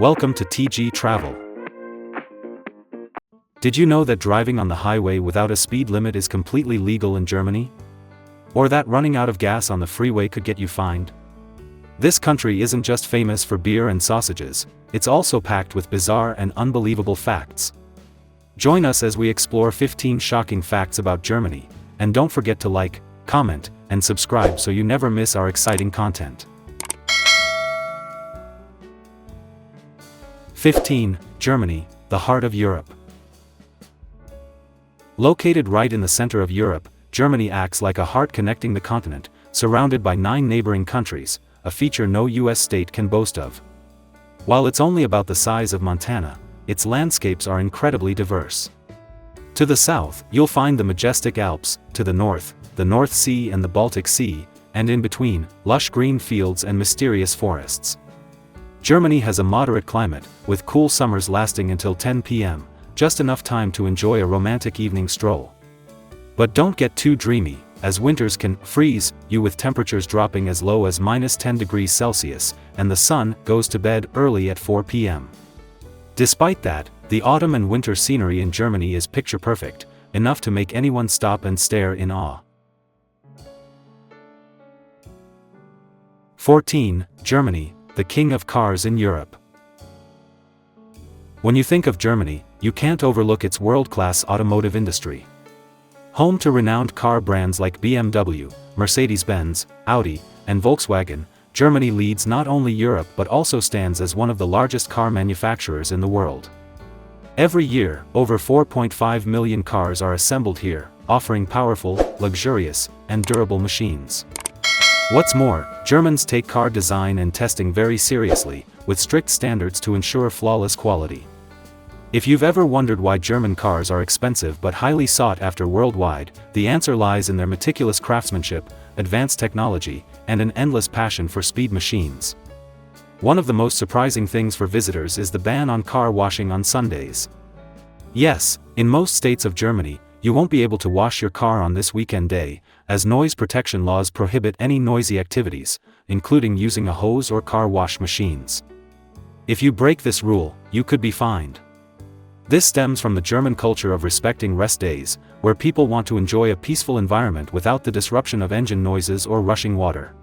Welcome to TG Travel. Did you know that driving on the highway without a speed limit is completely legal in Germany? Or that running out of gas on the freeway could get you fined? This country isn't just famous for beer and sausages, it's also packed with bizarre and unbelievable facts. Join us as we explore 15 shocking facts about Germany, and don't forget to like, comment, and subscribe so you never miss our exciting content. 15. Germany, the heart of Europe. Located right in the center of Europe, Germany acts like a heart connecting the continent, surrounded by 9 neighboring countries, a feature no US state can boast of. While it's only about the size of Montana, its landscapes are incredibly diverse. To the south, you'll find the majestic Alps, to the north, the North Sea and the Baltic Sea, and in between, lush green fields and mysterious forests. Germany has a moderate climate, with cool summers lasting until 10 p.m., just enough time to enjoy a romantic evening stroll. But don't get too dreamy, as winters can freeze you with temperatures dropping as low as -10 degrees Celsius, and the sun goes to bed early at 4 p.m. Despite that, the autumn and winter scenery in Germany is picture perfect, enough to make anyone stop and stare in awe. 14. Germany, the king of cars in Europe. When you think of Germany, you can't overlook its world-class automotive industry. Home to renowned car brands like BMW, Mercedes-Benz, Audi, and Volkswagen, Germany leads not only Europe but also stands as one of the largest car manufacturers in the world. Every year, over 4.5 million cars are assembled here, offering powerful, luxurious, and durable machines. What's more, Germans take car design and testing very seriously, with strict standards to ensure flawless quality. If you've ever wondered why German cars are expensive but highly sought after worldwide, the answer lies in their meticulous craftsmanship, advanced technology, and an endless passion for speed machines. One of the most surprising things for visitors is the ban on car washing on Sundays. Yes, in most states of Germany, you won't be able to wash your car on this weekend day, as noise protection laws prohibit any noisy activities, including using a hose or car wash machines. If you break this rule, you could be fined. This stems from the German culture of respecting rest days, where people want to enjoy a peaceful environment without the disruption of engine noises or rushing water.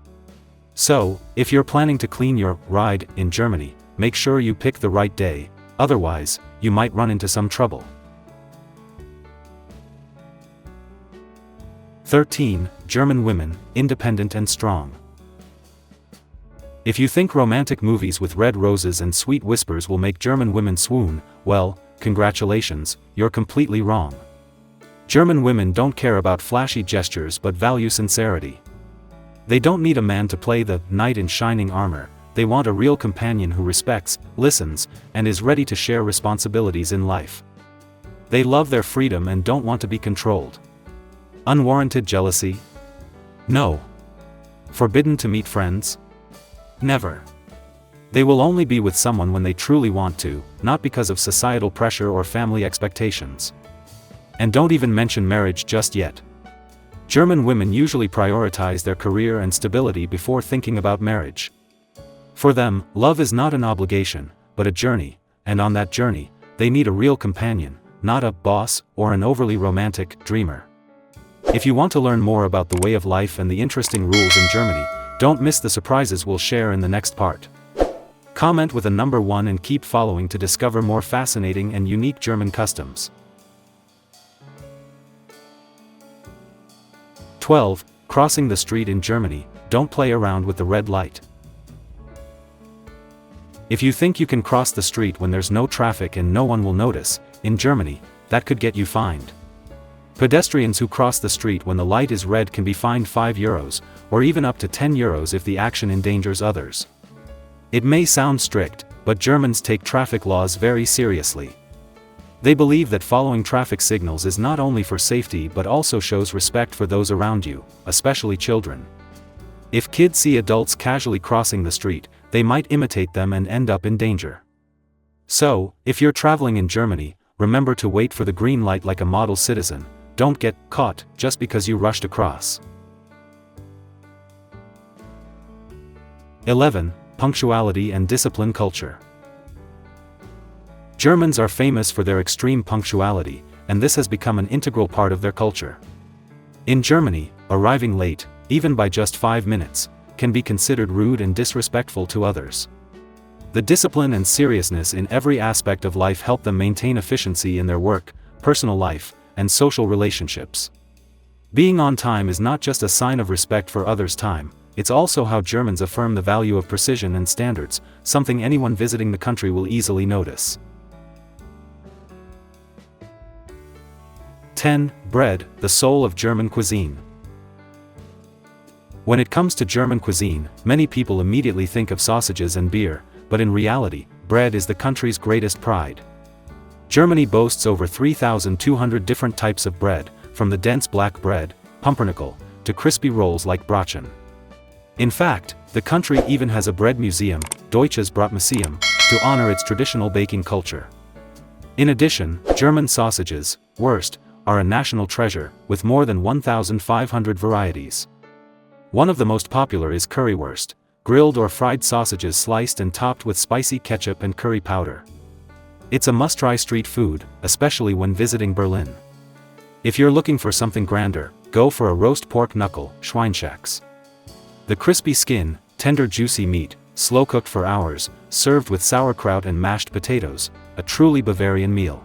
So, if you're planning to clean your ride in Germany, make sure you pick the right day, otherwise, you might run into some trouble. 13. German women, independent and strong. If you think romantic movies with red roses and sweet whispers will make German women swoon, well, congratulations, you're completely wrong. German women don't care about flashy gestures but value sincerity. They don't need a man to play the knight in shining armor, they want a real companion who respects, listens, and is ready to share responsibilities in life. They love their freedom and don't want to be controlled. Unwarranted jealousy? No. Forbidden to meet friends? Never. They will only be with someone when they truly want to, not because of societal pressure or family expectations. And don't even mention marriage just yet. German women usually prioritize their career and stability before thinking about marriage. For them, love is not an obligation, but a journey, and on that journey, they need a real companion, not a boss or an overly romantic dreamer. If you want to learn more about the way of life and the interesting rules in Germany, don't miss the surprises we'll share in the next part. Comment with a number 1 and keep following to discover more fascinating and unique German customs. 12. Crossing the street in Germany, don't play around with the red light. If you think you can cross the street when there's no traffic and no one will notice, in Germany, that could get you fined. Pedestrians who cross the street when the light is red can be fined €5, or even up to €10 if the action endangers others. It may sound strict, but Germans take traffic laws very seriously. They believe that following traffic signals is not only for safety but also shows respect for those around you, especially children. If kids see adults casually crossing the street, they might imitate them and end up in danger. So, if you're traveling in Germany, remember to wait for the green light like a model citizen. Don't get caught just because you rushed across. 11. Punctuality and discipline culture. Germans are famous for their extreme punctuality, and this has become an integral part of their culture. In Germany, arriving late, even by just 5 minutes, can be considered rude and disrespectful to others. The discipline and seriousness in every aspect of life help them maintain efficiency in their work, personal life, and social relationships. Being on time is not just a sign of respect for others' time, it's also how Germans affirm the value of precision and standards, something anyone visiting the country will easily notice. 10. Bread, the soul of German cuisine. When it comes to German cuisine, many people immediately think of sausages and beer, but in reality, bread is the country's greatest pride. Germany boasts over 3,200 different types of bread, from the dense black bread, pumpernickel, to crispy rolls like Braten. In fact, the country even has a bread museum, Deutsches Brotmuseum, to honor its traditional baking culture. In addition, German sausages, Wurst, are a national treasure, with more than 1,500 varieties. One of the most popular is currywurst, grilled or fried sausages sliced and topped with spicy ketchup and curry powder. It's a must-try street food, especially when visiting Berlin. If you're looking for something grander, go for a roast pork knuckle, Schweinshax. The crispy skin, tender juicy meat, slow-cooked for hours, served with sauerkraut and mashed potatoes, a truly Bavarian meal.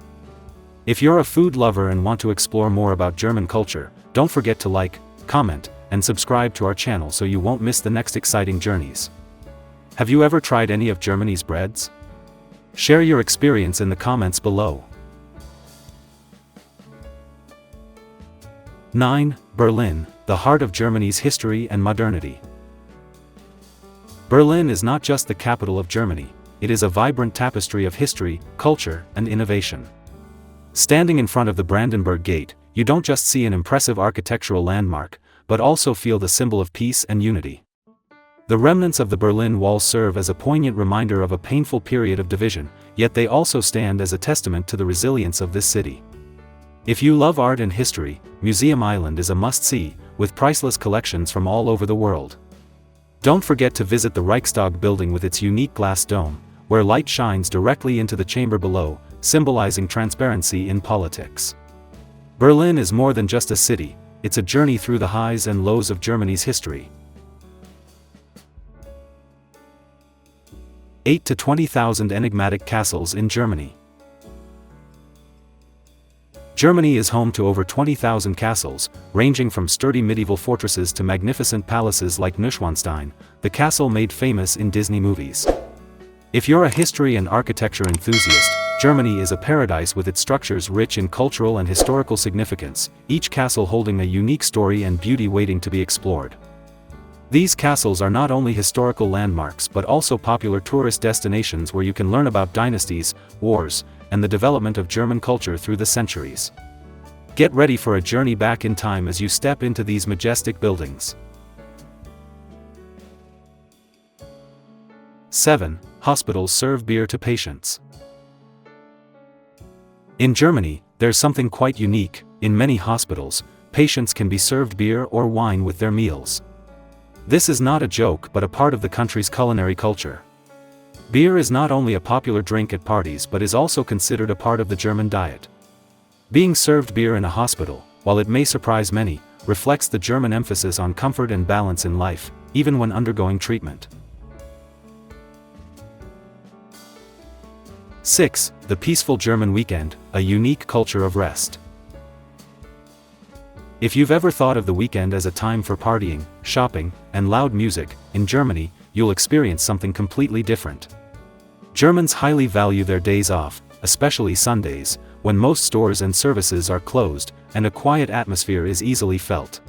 If you're a food lover and want to explore more about German culture, don't forget to like, comment, and subscribe to our channel so you won't miss the next exciting journeys. Have you ever tried any of Germany's breads? Share your experience in the comments below. 9. Berlin, the heart of Germany's history and modernity. Berlin is not just the capital of Germany, it is a vibrant tapestry of history, culture, and innovation. Standing in front of the Brandenburg Gate, you don't just see an impressive architectural landmark, but also feel the symbol of peace and unity. The remnants of the Berlin Wall serve as a poignant reminder of a painful period of division, yet they also stand as a testament to the resilience of this city. If you love art and history, Museum Island is a must-see, with priceless collections from all over the world. Don't forget to visit the Reichstag building with its unique glass dome, where light shines directly into the chamber below, symbolizing transparency in politics. Berlin is more than just a city, it's a journey through the highs and lows of Germany's history. 8 to 20,000 enigmatic castles in Germany. Germany is home to over 20,000 castles, ranging from sturdy medieval fortresses to magnificent palaces like Neuschwanstein, the castle made famous in Disney movies. If you're a history and architecture enthusiast, Germany is a paradise with its structures rich in cultural and historical significance, each castle holding a unique story and beauty waiting to be explored. These castles are not only historical landmarks but also popular tourist destinations where you can learn about dynasties, wars, and the development of German culture through the centuries. Get ready for a journey back in time as you step into these majestic buildings. 7. Hospitals serve beer to patients. In Germany, there's something quite unique. In many hospitals, patients can be served beer or wine with their meals. This is not a joke but a part of the country's culinary culture. Beer is not only a popular drink at parties but is also considered a part of the German diet. Being served beer in a hospital, while it may surprise many, reflects the German emphasis on comfort and balance in life, even when undergoing treatment. 6. The peaceful German weekend, a unique culture of rest. If you've ever thought of the weekend as a time for partying, shopping, and loud music, in Germany, you'll experience something completely different. Germans highly value their days off, especially Sundays, when most stores and services are closed, and a quiet atmosphere is easily felt.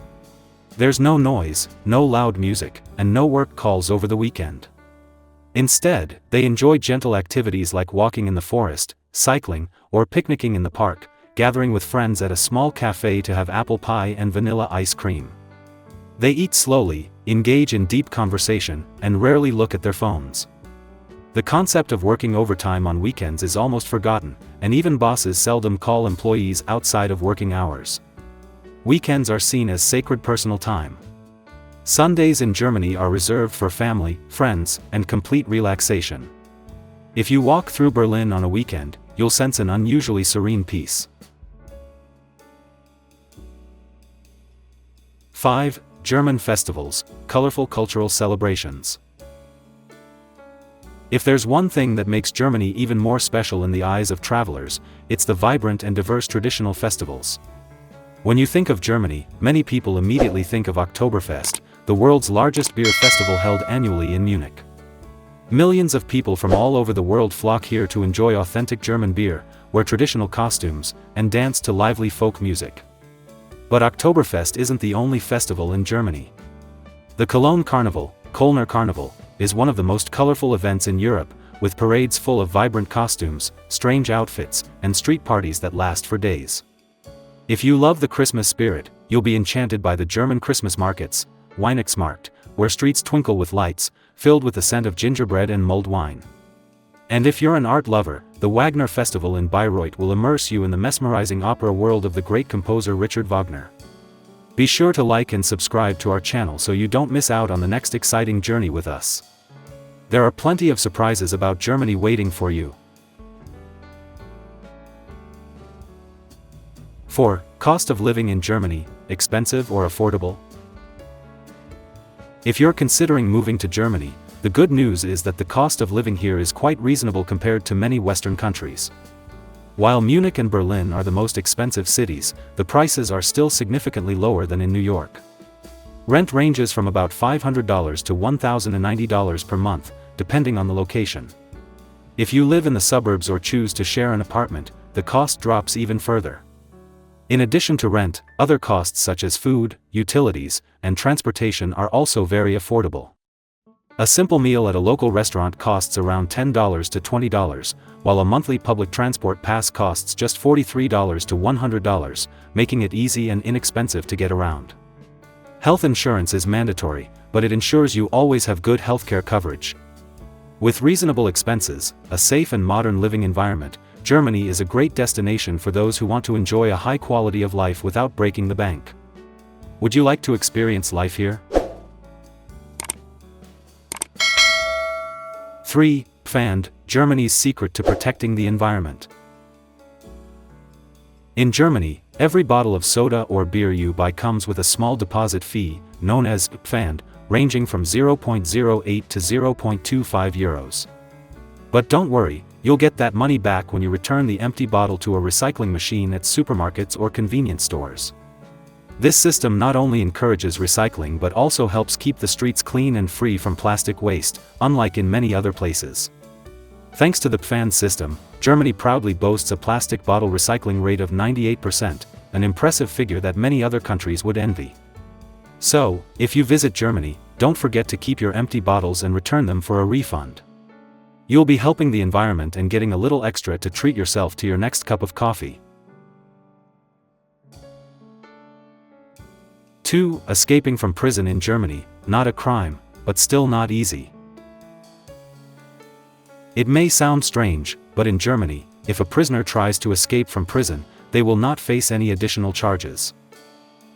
There's no noise, no loud music, and no work calls over the weekend. Instead, they enjoy gentle activities like walking in the forest, cycling, or picnicking in the park, gathering with friends at a small cafe to have apple pie and vanilla ice cream. They eat slowly, engage in deep conversation, and rarely look at their phones. The concept of working overtime on weekends is almost forgotten, and even bosses seldom call employees outside of working hours. Weekends are seen as sacred personal time. Sundays in Germany are reserved for family, friends, and complete relaxation. If you walk through Berlin on a weekend, you'll sense an unusually serene peace. 5. German festivals, colorful cultural celebrations. If there's one thing that makes Germany even more special in the eyes of travelers, it's the vibrant and diverse traditional festivals. When you think of Germany, many people immediately think of Oktoberfest, the world's largest beer festival held annually in Munich. Millions of people from all over the world flock here to enjoy authentic German beer, wear traditional costumes, and dance to lively folk music. But Oktoberfest isn't the only festival in Germany. The Cologne Carnival, Kölner Carnival, is one of the most colorful events in Europe, with parades full of vibrant costumes, strange outfits, and street parties that last for days. If you love the Christmas spirit, you'll be enchanted by the German Christmas markets, Weihnachtsmarkt, where streets twinkle with lights, filled with the scent of gingerbread and mulled wine. And if you're an art lover, the Wagner Festival in Bayreuth will immerse you in the mesmerizing opera world of the great composer Richard Wagner. Be sure to like and subscribe to our channel so you don't miss out on the next exciting journey with us. There are plenty of surprises about Germany waiting for you. 4. Cost of living in Germany, expensive or affordable? If you're considering moving to Germany, the good news is that the cost of living here is quite reasonable compared to many Western countries. While Munich and Berlin are the most expensive cities, the prices are still significantly lower than in New York. Rent ranges from about $500 to $1,090 per month, depending on the location. If you live in the suburbs or choose to share an apartment, the cost drops even further. In addition to rent, other costs such as food, utilities, and transportation are also very affordable. A simple meal at a local restaurant costs around $10 to $20, while a monthly public transport pass costs just $43 to $100, making it easy and inexpensive to get around. Health insurance is mandatory, but it ensures you always have good healthcare coverage. With reasonable expenses, a safe and modern living environment, Germany is a great destination for those who want to enjoy a high quality of life without breaking the bank. Would you like to experience life here? 3. Pfand, Germany's secret to protecting the environment. In Germany, every bottle of soda or beer you buy comes with a small deposit fee, known as Pfand, ranging from 0.08 to 0.25 euros. But don't worry, you'll get that money back when you return the empty bottle to a recycling machine at supermarkets or convenience stores. This system not only encourages recycling but also helps keep the streets clean and free from plastic waste, unlike in many other places. Thanks to the Pfand system, Germany proudly boasts a plastic bottle recycling rate of 98%, an impressive figure that many other countries would envy. So, if you visit Germany, don't forget to keep your empty bottles and return them for a refund. You'll be helping the environment and getting a little extra to treat yourself to your next cup of coffee. 2. Escaping from prison in Germany, not a crime, but still not easy. It may sound strange, but in Germany, if a prisoner tries to escape from prison, they will not face any additional charges.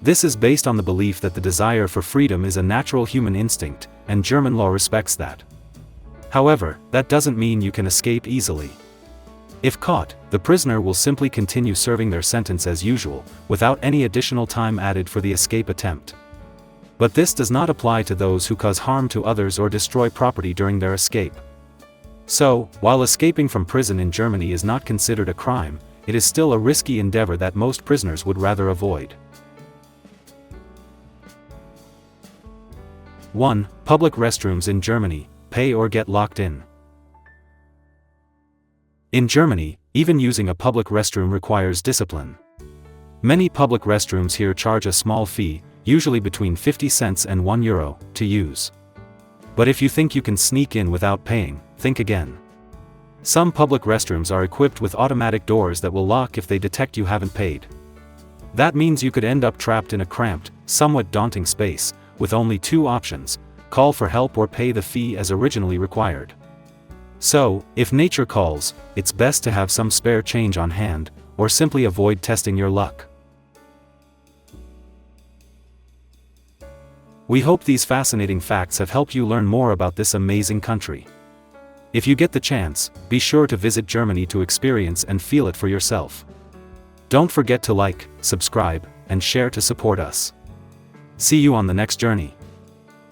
This is based on the belief that the desire for freedom is a natural human instinct, and German law respects that. However, that doesn't mean you can escape easily. If caught, the prisoner will simply continue serving their sentence as usual, without any additional time added for the escape attempt. But this does not apply to those who cause harm to others or destroy property during their escape. So, while escaping from prison in Germany is not considered a crime, it is still a risky endeavor that most prisoners would rather avoid. 1. Public restrooms in Germany, pay or get locked in. In Germany, even using a public restroom requires discipline. Many public restrooms here charge a small fee, usually between 50 cents and €1, to use. But if you think you can sneak in without paying, think again. Some public restrooms are equipped with automatic doors that will lock if they detect you haven't paid. That means you could end up trapped in a cramped, somewhat daunting space, with only two options: call for help or pay the fee as originally required. So, if nature calls, it's best to have some spare change on hand, or simply avoid testing your luck. We hope these fascinating facts have helped you learn more about this amazing country. If you get the chance, be sure to visit Germany to experience and feel it for yourself. Don't forget to like, subscribe, and share to support us. See you on the next journey.